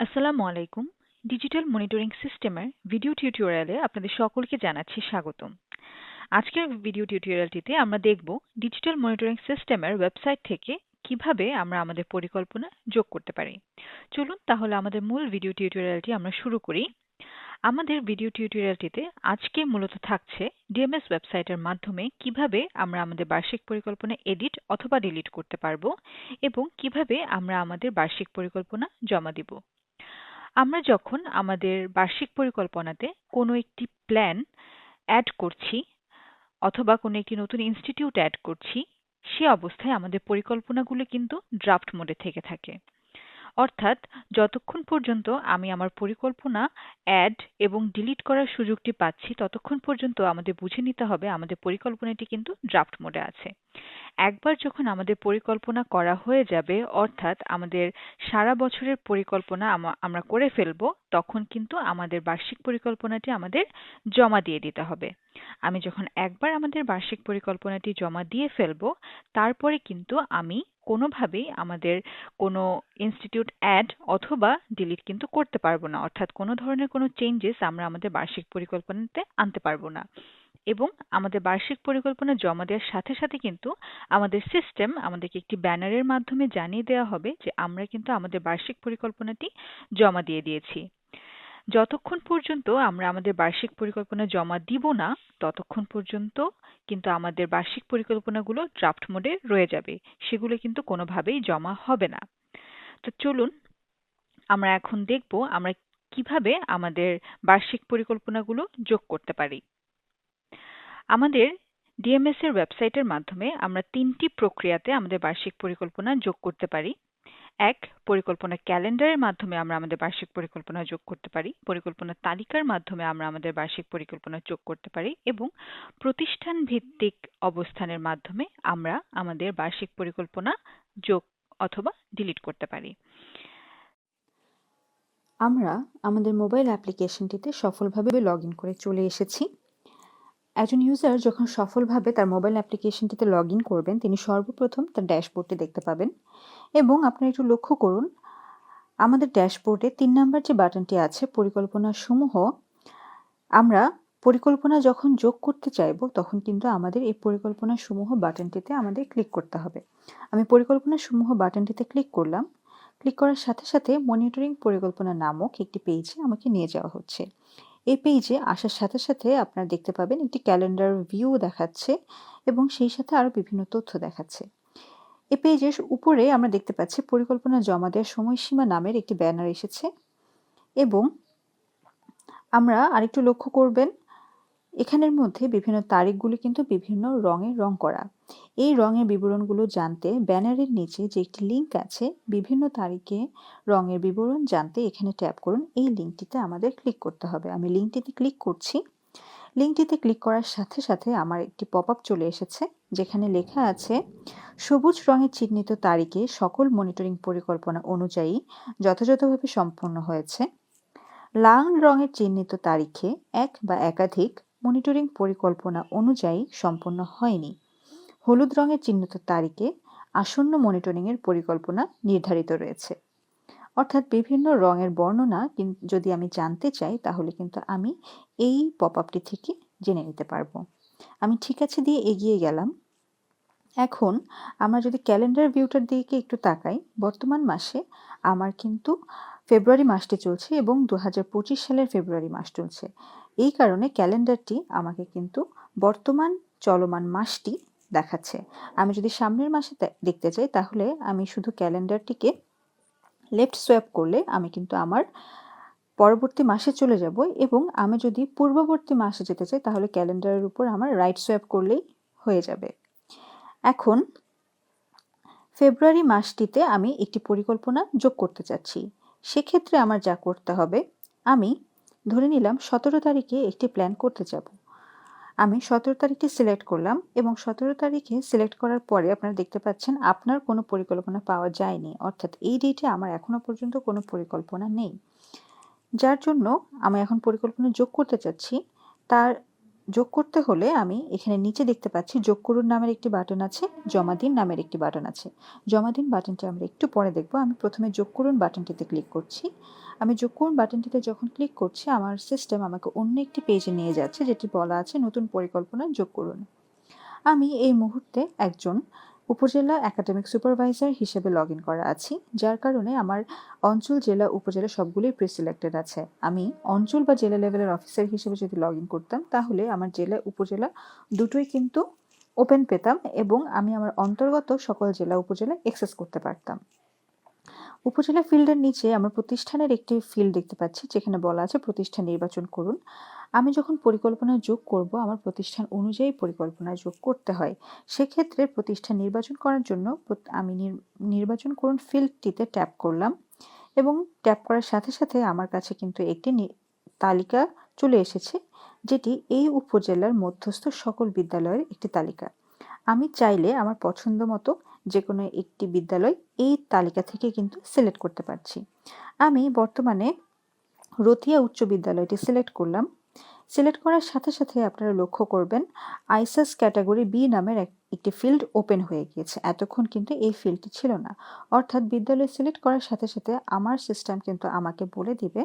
আসসালামু আলাইকুম। Digital monitoring সিস্টেমের ভিডিও টিউটোরিয়ালে আপনাদের সকলকে জানাচ্ছি স্বাগতম। আজকের ভিডিও টিউটোরিয়ালটিতে আমরা দেখব ডিজিটাল মনিটরিং সিস্টেমের ওয়েবসাইট থেকে কিভাবে আমরা আমাদের পরিকল্পনা যোগ করতে পারি। চলুন তাহলে আমাদের মূল ভিডিও টিউটোরিয়ালটি আমরা শুরু করি। আমাদের ভিডিও টিউটোরিয়ালটিতে আজকে মূলত থাকছে ডিএমএস ওয়েবসাইটের মাধ্যমে কিভাবে আমরা আমাদের বার্ষিক পরিকল্পনা এডিট অথবা ডিলিট করতে পারবো এবং কিভাবে আমরা আমাদের বার্ষিক পরিকল্পনা জমা দিব। আমরা যখন আমাদের বার্ষিক পরিকল্পনাতে কোনো একটি প্ল্যান অ্যাড করছি অথবা কোনো একটি নতুন ইনস্টিটিউট অ্যাড করছি, সে অবস্থায় আমাদের পরিকল্পনাগুলো কিন্তু ড্রাফট মোডে থেকে থাকে। অর্থাৎ যতক্ষণ পর্যন্ত আমি আমার পরিকল্পনা অ্যাড এবং ডিলিট করার সুযোগটি পাচ্ছি, ততক্ষণ পর্যন্ত আমাদের বুঝে নিতে হবে আমাদের পরিকল্পনাটি কিন্তু ড্রাফট মোডে আছে। একবার যখন আমাদের পরিকল্পনা করা হয়ে যাবে, অর্থাৎ আমাদের সারা বছরের পরিকল্পনা আমরা করে ফেলবো, তখন কিন্তু আমাদের বার্ষিক পরিকল্পনাটি আমাদের জমা দিয়ে দিতে হবে। আমি যখন একবার আমাদের বার্ষিক পরিকল্পনাটি জমা দিয়ে ফেলবো, তারপরে কিন্তু আমি কোনোভাবেই আমাদের কোনো ইনস্টিটিউট অ্যাড অথবা ডিলিট কিন্তু করতে পারবো না। অর্থাৎ কোনো ধরনের কোনো চেঞ্জেস আমরা আমাদের বার্ষিক পরিকল্পনাতে আনতে পারবো না। এবং আমাদের বার্ষিক পরিকল্পনা জমা দেওয়ার সাথে সাথে কিন্তু আমাদের সিস্টেম আমাদেরকে একটি ব্যানারের মাধ্যমে জানিয়ে দেওয়া হবে যে আমরা কিন্তু আমাদের বার্ষিক পরিকল্পনাটি জমা দিয়ে দিয়েছি। যতক্ষণ পর্যন্ত আমরা আমাদের বার্ষিক পরিকল্পনা জমা দিব না, ততক্ষণ পর্যন্ত কিন্তু আমাদের বার্ষিক পরিকল্পনাগুলো ড্রাফট মোডে রয়ে যাবে। সেগুলো কিন্তু কোনোভাবেই জমা হবে না। তো চলুন আমরা এখন দেখব আমরা কিভাবে আমাদের বার্ষিক পরিকল্পনাগুলো যোগ করতে পারি। আমাদের ডিএমএস এর ওয়েবসাইটের মাধ্যমে আমরা ৩টি প্রক্রিয়াতে আমাদের বার্ষিক পরিকল্পনা যোগ করতে পারি। ১. পরিকল্পনা ক্যালেন্ডারের মাধ্যমে আমরা আমাদের বার্ষিক পরিকল্পনা যোগ করতে পারি। পরিকল্পনা তালিকার মাধ্যমে আমরা আমাদের বার্ষিক পরিকল্পনা যোগ করতে পারি এবং প্রতিষ্ঠান ভিত্তিক অবস্থানের মাধ্যমে আমরা আমাদের বার্ষিক পরিকল্পনা যোগ অথবা ডিলিট করতে পারি। আমরা আমাদের মোবাইল অ্যাপ্লিকেশনটিতে সফলভাবে লগ ইন করে চলে এসেছি। একজন ইউজার যখন সফলভাবে তার মোবাইল অ্যাপ্লিকেশনটিতে লগ ইন করবেন, তিনি সর্বপ্রথম তার ড্যাশবোর্ডটি দেখতে পাবেন এবং আপনারা একটু লক্ষ্য করুন, আমাদের ড্যাশবোর্ডে ৩ নাম্বার যে বাটনটি আছে পরিকল্পনা সমূহ, আমরা পরিকল্পনা যখন যোগ করতে চাইব তখন কিন্তু আমাদের এই পরিকল্পনা সমূহ বাটনটিতে আমাদের ক্লিক করতে হবে। আমি পরিকল্পনা সমূহ বাটনটিতে ক্লিক করলাম। ক্লিক করার সাথে সাথে মনিটরিং পরিকল্পনা নামক একটি পেজে আমাকে নিয়ে যাওয়া হচ্ছে। এই পেজে আসার সাথে সাথে আপনারা দেখতে পাবেন একটি ক্যালেন্ডার ভিউ দেখাচ্ছে এবং সেই সাথে আরও বিভিন্ন তথ্য দেখাচ্ছে। এই পেজের উপরে আমরা দেখতে পাচ্ছি পরিকল্পনা জমা দেওয়ার সময়সীমা নামের একটি ব্যানার এসেছে এবং আমরা আরেকটু লক্ষ্য করবেন, এখানের মধ্যে বিভিন্ন তারিখগুলি কিন্তু বিভিন্ন রঙে রং করা। এই রঙের বিবরণগুলো জানতে ব্যানারের নিচে যে একটি লিঙ্ক আছে, বিভিন্ন তারিখে রঙের বিবরণ জানতে এখানে ট্যাপ করুন। এই লিঙ্কটিতে আমাদের ক্লিক করতে হবে। আমি লিঙ্কটিতে ক্লিক করছি। লিঙ্কটিতে ক্লিক করার সাথে সাথে আমার একটি পপআপ চলে এসেছে, যেখানে লেখা আছে সবুজ রঙে চিহ্নিত তারিখে সকল মনিটরিং পরিকল্পনা অনুযায়ী যথাযথভাবে সম্পন্ন হয়েছে। লাল রঙের চিহ্নিত তারিখে এক বা একাধিক মনিটরিং পরিকল্পনা অনুযায়ী সম্পন্ন হয়নি। হলুদ রঙের চিহ্নিত তারিখে আসন্ন মনিটরিংয়ের পরিকল্পনা নির্ধারিত রয়েছে। অর্থাৎ বিভিন্ন রঙের বর্ণনা যদি আমি জানতে চাই, তাহলে কিন্তু আমি এই পপআপটি থেকে জেনে নিতে পারবো। আমি ঠিক আছে দিয়ে এগিয়ে গেলাম। এখন আমরা যদি ক্যালেন্ডার ভিউটার দিকে একটু তাকাই, বর্তমান মাসে আমার কিন্তু ফেব্রুয়ারি মাসটি চলছে এবং 2025 সালের ফেব্রুয়ারি মাস চলছে। এই কারণে ক্যালেন্ডারটি আমাকে কিন্তু বর্তমান চলমান মাসটি দেখাচ্ছে। আমি যদি সামনের মাসে দেখতে চাই, তাহলে আমি শুধু ক্যালেন্ডারটিকে লেফট সোয়াইপ করলে আমি কিন্তু আমার পরবর্তী মাসে চলে যাব এবং আমি যদি পূর্ববর্তী মাসে যেতে চাই, তাহলে ক্যালেন্ডারের উপর আমার রাইট সোয়াইপ করলেই হয়ে যাবে। এখন ফেব্রুয়ারি মাসটিতে আমি একটি পরিকল্পনা যোগ করতে চাচ্ছি। সেক্ষেত্রে আমার যা করতে হবে, আমি ধরে নিলাম 17 তারিখে একটি প্ল্যান করতে যাব। আমি 17 তারিখটি সিলেক্ট করলাম এবং 17 তারিখে সিলেক্ট করার পরে আপনারা দেখতে পাচ্ছেন আপনার কোনো পরিকল্পনা পাওয়া যায়নি। অর্থাৎ এই ডেটে আমার এখনো পর্যন্ত কোনো পরিকল্পনা নেই। যার জন্য আমি এখন পরিকল্পনা যোগ করতে চাচ্ছি। তার যোগ করতে হলে আমি এখানে নিচে দেখতে পাচ্ছি যোগ করুন নামের একটি বাটন আছে, জমা দিন নামের একটি বাটন আছে। জমা দিন বাটনটি আমরা একটু পরে দেখব। আমি প্রথমে যোগ করুন বাটনটিতে ক্লিক করছি। আমি যোগ করুন বাটনটিতে যখন ক্লিক করছি আমার সিস্টেম আমাকে অন্য একটি পেজে নিয়ে যাচ্ছে যেটি বলা আছে নতুন পরিকল্পনা যোগ করুন। আমি এই মুহূর্তে একজন উপজেলা একাডেমিক সুপারভাইজার হিসেবে লগ ইন করা আছি, যার কারণে আমার অঞ্চল, জেলা, উপজেলা সবগুলোই প্রিসিলেক্টেড আছে। আমি অঞ্চল বা জেলা লেভেলের অফিসার হিসেবে যদি লগ ইন করতাম তাহলে আমার জেলা উপজেলা দুটোই কিন্তু ওপেন পেতাম এবং আমি আমার অন্তর্গত সকল জেলা উপজেলা অ্যাক্সেস করতে পারতাম। উপজেলা ফিল্ডের নিচে আমরা প্রতিষ্ঠানের একটি ফিল্ড দেখতে পাচ্ছি যেখানে বলা আছে প্রতিষ্ঠান নির্বাচন করুন। আমি যখন পরিকল্পনা যোগ করব আমার প্রতিষ্ঠান অনুযায়ী পরিকল্পনা যোগ করতে হয়। সেক্ষেত্রে প্রতিষ্ঠান নির্বাচন করার জন্য আমি নির্বাচন করুন ফিল্ডটিতে ট্যাপ করলাম এবং ট্যাপ করার সাথে সাথে আমার কাছে কিন্তু একটি তালিকা চলে এসেছে, যেটি এই উপজেলার মধ্যস্থ সকল বিদ্যালয়ের একটি তালিকা। আমি চাইলে আমার পছন্দ মতো যে কোনো একটি বিদ্যালয় এই তালিকা থেকে কিন্তু সিলেক্ট করতে পারছি। আমি বর্তমানে রতিয়া উচ্চ বিদ্যালয়টি সিলেক্ট করলাম। সিলেক্ট করার সাথে সাথে আপনারা লক্ষ্য করবেন আইসাস ক্যাটাগরি বি নামের একটি ফিল্ড ওপেন হয়ে গিয়েছে। এতক্ষণ কিন্তু এই ফিল্ডটি ছিল না। অর্থাৎ বিদ্যালয় সিলেক্ট করার সাথে সাথে আমার সিস্টেম কিন্তু আমাকে বলে দিবে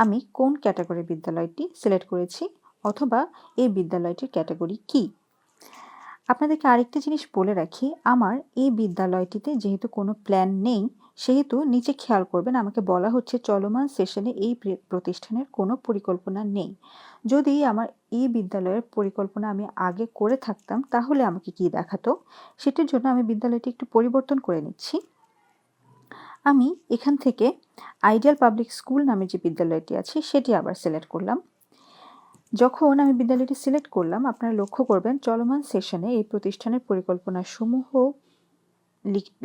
আমি কোন ক্যাটাগরি বিদ্যালয়টি সিলেক্ট করেছি অথবা এই বিদ্যালয়টির ক্যাটাগরি কী। আপনাদেরকে আরেকটা জিনিস বলে রাখি, আমার এই বিদ্যালয়টিতে যেহেতু কোনো প্ল্যান নেই সেহেতু নিচে খেয়াল করবেন আমাকে বলা হচ্ছে চলমান সেশনে এই প্রতিষ্ঠানের কোনো পরিকল্পনা নেই। যদি আমার এই বিদ্যালয়ের পরিকল্পনা আমি আগে করে থাকতাম তাহলে আমাকে কি দেখাতো, সেটির জন্য আমি বিদ্যালয়টি একটু পরিবর্তন করে নিচ্ছি। আমি এখান থেকে আইডিয়াল পাবলিক স্কুল নামে যে বিদ্যালয়টি আছে সেটি আবার সিলেক্ট করলাম। যখন আমি বিদ্যালয়টি সিলেক্ট করলাম আপনারা লক্ষ্য করবেন চলমান সেশনে এই প্রতিষ্ঠানের পরিকল্পনা সমূহ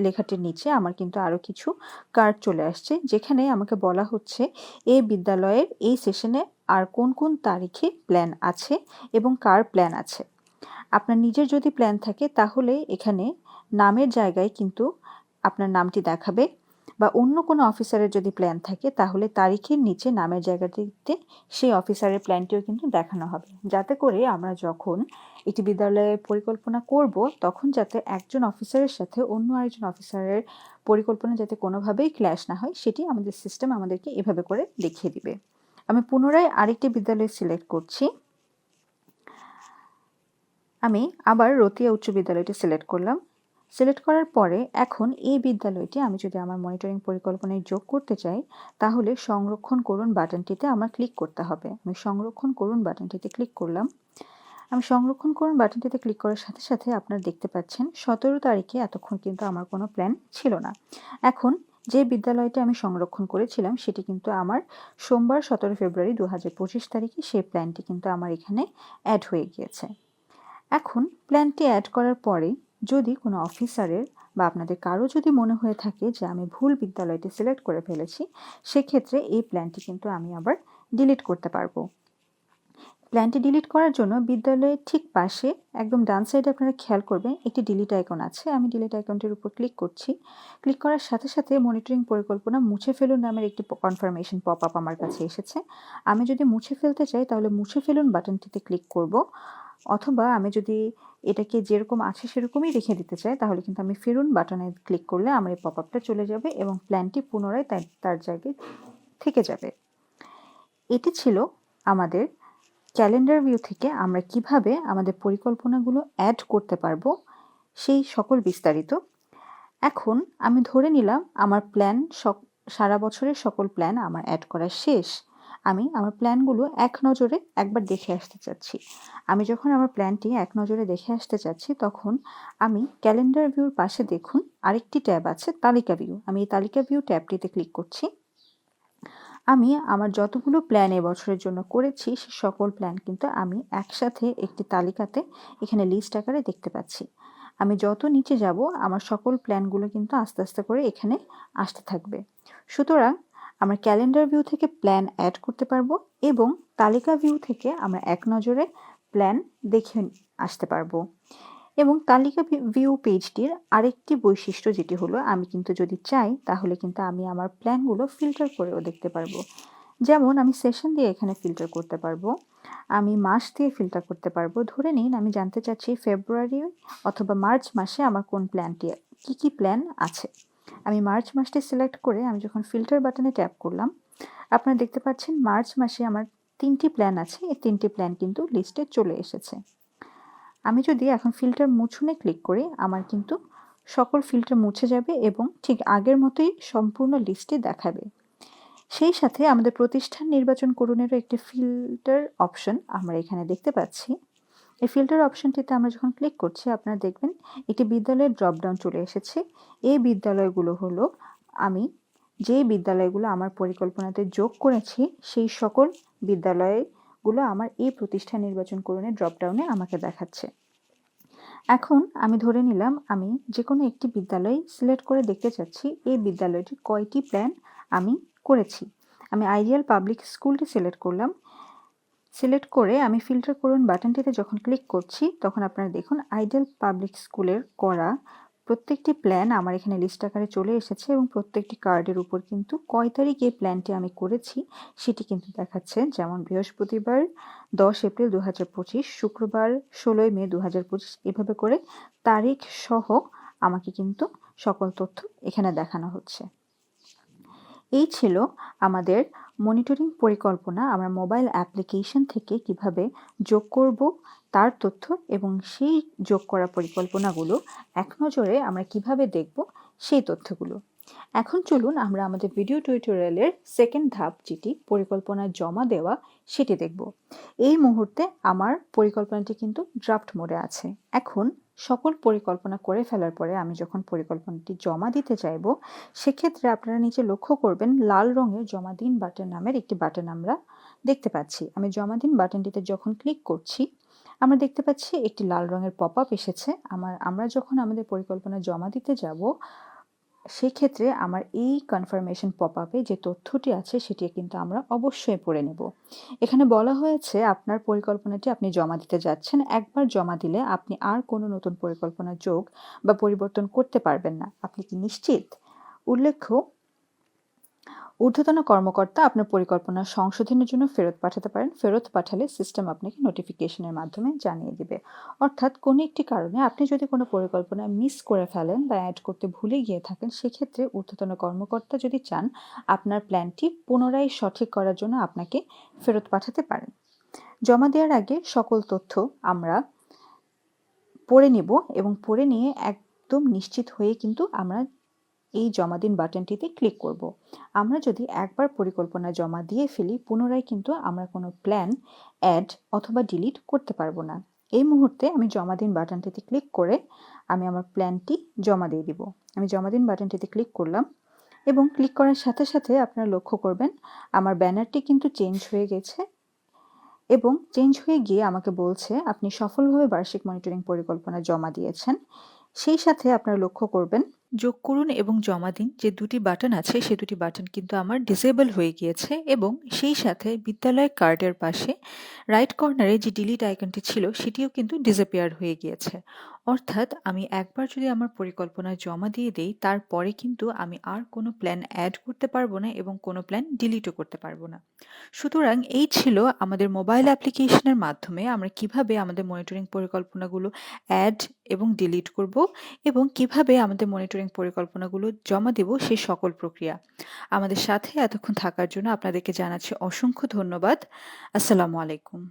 লেখাটির নিচে আমার কিন্তু আরও কিছু কার্ড চলে আসছে যেখানে আমাকে বলা হচ্ছে এই বিদ্যালয়ের এই সেশনে আর কোন কোন তারিখে প্ল্যান আছে এবং কার প্ল্যান আছে। আপনার নিজের যদি প্ল্যান থাকে তাহলে এখানে নামের জায়গায় কিন্তু আপনার নামটি দেখাবে, বা অন্য কোনো অফিসারের যদি প্ল্যান থাকে তাহলে তারিখের নিচে নামের জায়গাটিতে সেই অফিসারের প্ল্যানটিও কিন্তু দেখানো হবে, যাতে করে আমরা যখন একটি বিদ্যালয়ের পরিকল্পনা করব তখন যাতে একজন অফিসারের সাথে অন্য আরেকজন অফিসারের পরিকল্পনা যাতে কোনোভাবেই ক্ল্যাশ না হয় সেটি আমাদের সিস্টেম আমাদেরকে এভাবে করে দেখিয়ে দিবে। আমি পুনরায় আরেকটি বিদ্যালয় সিলেক্ট করছি। আমি আবার রতিয়া উচ্চ বিদ্যালয়টি সিলেক্ট করলাম। সিলেক্ট করার পরে এখন এই বিদ্যালয়টি আমি যদি আমার মনিটরিং পরিকল্পনায় যোগ করতে চাই তাহলে সংরক্ষণ করুন বাটনটিতে আমার ক্লিক করতে হবে। আমি সংরক্ষণ করুন বাটনটিতে ক্লিক করলাম। আমি সংরক্ষণ করুন বাটনটিতে ক্লিক করার সাথে সাথে আপনারা দেখতে পাচ্ছেন 17 তারিখে এতক্ষণ কিন্তু আমার কোনো প্ল্যান ছিল না। এখন যে বিদ্যালয়টি আমি সংরক্ষণ করেছিলাম সেটি কিন্তু আমার সোমবার 17 ফেব্রুয়ারি 2025 তারিখে সেই প্ল্যানটি কিন্তু আমার এখানে অ্যাড হয়ে গিয়েছে। এখন প্ল্যানটি অ্যাড করার পরে যদি কোনো অফিসারের বা আপনাদের কারো যদি মনে হয়ে থাকে যে আমি ভুল বিদ্যালয়টি সিলেক্ট করে ফেলেছি সেক্ষেত্রে এই প্ল্যানটি কিন্তু আমি আবার ডিলিট করতে পারবো। প্ল্যানটি ডিলিট করার জন্য বিদ্যালয়ের ঠিক পাশে একদম ডান সাইডে আপনারা খেয়াল করবেন একটি ডিলিট আইকন আছে। আমি ডিলিট আইকনটির উপর ক্লিক করছি। ক্লিক করার সাথে সাথে মনিটরিং পরিকল্পনা মুছে ফেলুন নামের একটি কনফার্মেশন পপ আপ আমার কাছে এসেছে। আমি যদি মুছে ফেলতে চাই তাহলে মুছে ফেলুন বাটনটিতে ক্লিক করব, অথবা আমি যদি এটাকে যেরকম আছে সেরকমই রেখে দিতে চাই তাহলে কিন্তু আমি ফিরুন বাটনে ক্লিক করলে আমার এই পপ আপটা চলে যাবে এবং প্ল্যানটি পুনরায় তার জায়গায় থেকে যাবে। এটি ছিল আমাদের ক্যালেন্ডার ভিউ থেকে আমরা কিভাবে আমাদের পরিকল্পনাগুলো অ্যাড করতে পারবো সেই সকল বিস্তারিত। এখন আমি ধরে নিলাম আমার প্ল্যান সারা বছরের সকল প্ল্যান আমার অ্যাড করা শেষ। আমি আমার প্ল্যানগুলো এক নজরে একবার দেখে আসতে চাচ্ছি। আমি যখন আমার প্ল্যানটি এক নজরে দেখে আসতে চাচ্ছি তখন আমি ক্যালেন্ডার ভিউর পাশে দেখুন আরেকটি ট্যাব আছে তালিকা ভিউ। আমি এই তালিকা ভিউ ট্যাবটিতে ক্লিক করছি। আমি আমার যতগুলো প্ল্যান এবছরের জন্য করেছি সে সকল প্ল্যান কিন্তু আমি একসাথে একটি তালিকাতে এখানে লিস্ট আকারে দেখতে পাচ্ছি। আমি যত নিচে যাব আমার সকল প্ল্যানগুলো কিন্তু আস্তে আস্তে করে এখানে আসতে থাকবে। সুতরাং আমরা ক্যালেন্ডার ভিউ থেকে প্ল্যান অ্যাড করতে পারবো এবং তালিকা ভিউ থেকে আমরা এক নজরে প্ল্যান দেখে আসতে পারবো। এবং তালিকা ভিউ পেজটির আরেকটি বৈশিষ্ট্য যেটি হলো আমি কিন্তু যদি চাই তাহলে কিন্তু আমি আমার প্ল্যানগুলো ফিল্টার করেও দেখতে পারবো। যেমন আমি সেশন দিয়ে এখানে ফিল্টার করতে পারবো, আমি মাস দিয়ে ফিল্টার করতে পারবো। ধরে নিন আমি জানতে চাচ্ছি ফেব্রুয়ারি অথবা মার্চ মাসে আমার কোন প্ল্যানটি, কি প্ল্যান আছে। আমি মার্চ মাসটি সিলেক্ট করে আমি যখন ফিল্টার বাটনে ট্যাপ করলাম, আপনারা দেখতে পাচ্ছেন মার্চ মাসে আমার 3টি প্ল্যান আছে। এই 3টি প্ল্যান কিন্তু লিস্টে চলে এসেছে। আমি যদি এখন ফিল্টার মুছনে ক্লিক করি, আমার কিন্তু সকল ফিল্টার মুছে যাবে এবং ঠিক আগের মতোই সম্পূর্ণ লিস্টে দেখাবে। সেই সাথে আমাদের প্রতিষ্ঠান নির্বাচন করণেরও একটি ফিল্টার অপশন আমরা এখানে দেখতে পাচ্ছি। এই ফিল্টার অপশনটিতে আমরা যখন ক্লিক করছি, আপনারা দেখবেন একটি বিদ্যালয়ের ড্রপডাউন চলে এসেছে। এই বিদ্যালয়গুলো হলো আমি যে বিদ্যালয়গুলো আমার পরিকল্পনাতে যোগ করেছি, সেই সকল বিদ্যালয়গুলো আমার এই প্রতিষ্ঠান নির্বাচন করণের ড্রপডাউনে আমাকে দেখাচ্ছে। এখন আমি ধরে নিলাম আমি যে কোনো একটি বিদ্যালয় সিলেক্ট করে দেখতে চাচ্ছি এই বিদ্যালয়টির কয়টি প্ল্যান আমি করেছি। আমি আইডিয়াল পাবলিক স্কুলটি সিলেক্ট করলাম। সিলেক্ট করে আমি ফিল্টার করুন বাটনটিতে যখন ক্লিক করছি, তখন আপনারা দেখুন আইডিয়াল পাবলিক স্কুলের করা প্রত্যেকটি প্ল্যান আমার এখানে লিস্ট আকারে চলে এসেছে এবং প্রত্যেকটি কার্ডের উপর কিন্তু কয় তারিখ এই প্ল্যানটি আমি করেছি সেটি কিন্তু দেখাচ্ছে। যেমন বৃহস্পতিবার 10 এপ্রিল 2025, শুক্রবার 16 মে 2025, এভাবে করে তারিখ সহ আমাকে কিন্তু সকল তথ্য এখানে দেখানো হচ্ছে। এই ছিল আমাদের মনিটরিং পরিকল্পনা আমরা মোবাইল অ্যাপ্লিকেশন থেকে কিভাবে যোগ করব তার তথ্য, এবং সেই যোগ করা পরিকল্পনাগুলো এক নজরে আমরা কিভাবে দেখব সেই তথ্যগুলো। এখন চলুন আমরা আমাদের ভিডিও টিউটোরিয়ালের সেকেন্ড ধাপ, যেটি পরিকল্পনা জমা দেওয়া, সেটি দেখব। এই মুহূর্তে আমার পরিকল্পনাটি কিন্তু ড্রাফট মোডে আছে। এখন সকল পরিকল্পনা করে ফেলার পরে আমি যখন পরিকল্পনাটি জমা দিতে চাইব, সেক্ষেত্রে আপনারা নিচে লক্ষ্য করবেন লাল রঙের জমা দিন বাটন নামের একটি বাটন আমরা দেখতে পাচ্ছি। আমি জমা দিন বাটনটিতে যখন ক্লিক করছি, আমরা দেখতে পাচ্ছি একটি লাল রঙের পপ আপ এসেছে। আমরা যখন আমাদের পরিকল্পনা জমা দিতে যাব, সেক্ষেত্রে আমার এই কনফার্মেশন পপ আপে যে তথ্যটি আছে সেটি কিন্তু আমরা অবশ্যই পড়ে নেব। এখানে বলা হয়েছে আপনার পরিকল্পনাটি আপনি জমা দিতে যাচ্ছেন। একবার জমা দিলে আপনি আর কোনো নতুন পরিকল্পনা যোগ বা পরিবর্তন করতে পারবেন না। আপনি কি নিশ্চিত? উল্লেখ্য, ঊর্ধ্বতন কর্মকর্তা আপনার পরিকল্পনা সংশোধনের জন্য ফেরত পাঠাতে পারেন। ফেরত পাঠালে সিস্টেম আপনাকে নোটিফিকেশনের মাধ্যমে জানিয়ে দিবে। অর্থাৎ কোনো একটি কারণে আপনি যদি কোনো পরিকল্পনা মিস করে ফেলেন বা অ্যাড করতে ভুলে গিয়ে থাকেন, সেক্ষেত্রে ঊর্ধ্বতন কর্মকর্তা যদি চান আপনার প্ল্যানটি পুনরায় সঠিক করার জন্য আপনাকে ফেরত পাঠাতে পারেন। জমা দেওয়ার আগে সকল তথ্য আমরা পড়ে নেব এবং পড়ে নিয়ে একদম নিশ্চিত হয়ে কিন্তু আমরা এই জমা দিন বাটনটিতে ক্লিক করব। আমরা যদি একবার পরিকল্পনা জমা দিয়ে ফেলি, পুনরায় কিন্তু আমরা কোনো প্ল্যান অ্যাড অথবা ডিলিট করতে পারবো না। এই মুহূর্তে আমি জমা দিন বাটনটিতে ক্লিক করে আমি আমার প্ল্যানটি জমা দিয়ে দিব। আমি জমা দিন বাটনটিতে ক্লিক করলাম এবং ক্লিক করার সাথে সাথে আপনারা লক্ষ্য করবেন আমার ব্যানারটি কিন্তু চেঞ্জ হয়ে গেছে এবং চেঞ্জ হয়ে গিয়ে আমাকে বলছে আপনি সফলভাবে বার্ষিক মনিটরিং পরিকল্পনা জমা দিয়েছেন। সেই সাথে আপনারা লক্ষ্য করবেন যোগ করুন এবং জমা দিন যে দুটি বাটন আছে, সে দুটি বাটন কিন্তু আমার ডিসেবল হয়ে গিয়েছে এবং সেই সাথে বিদ্যালয় কার্ডের পাশে রাইট কর্নারে যে ডিলিট আইকনটি ছিল সেটিও কিন্তু ডিসঅ্যাপিয়ার হয়ে গিয়েছে। অর্থাৎ আমি একবার যদি আমার পরিকল্পনা জমা দিয়ে দেই, তারপরে কিন্তু আমি আর কোনো প্ল্যান অ্যাড করতে পারবো না এবং কোনো প্ল্যান ডিলিটও করতে পারবো না। সুতরাং এই ছিল আমাদের মোবাইল অ্যাপ্লিকেশনের মাধ্যমে আমরা কিভাবে আমাদের মনিটরিং পরিকল্পনাগুলো অ্যাড এবং ডিলিট করব এবং কিভাবে আমাদের মনিটরিং পরিকল্পনাগুলো জমা দেব, সেই সকল প্রক্রিয়া। আমাদের সাথে এতক্ষণ থাকার জন্য আপনাদেরকে জানাচ্ছি অসংখ্য ধন্যবাদ। আসসালামু আলাইকুম।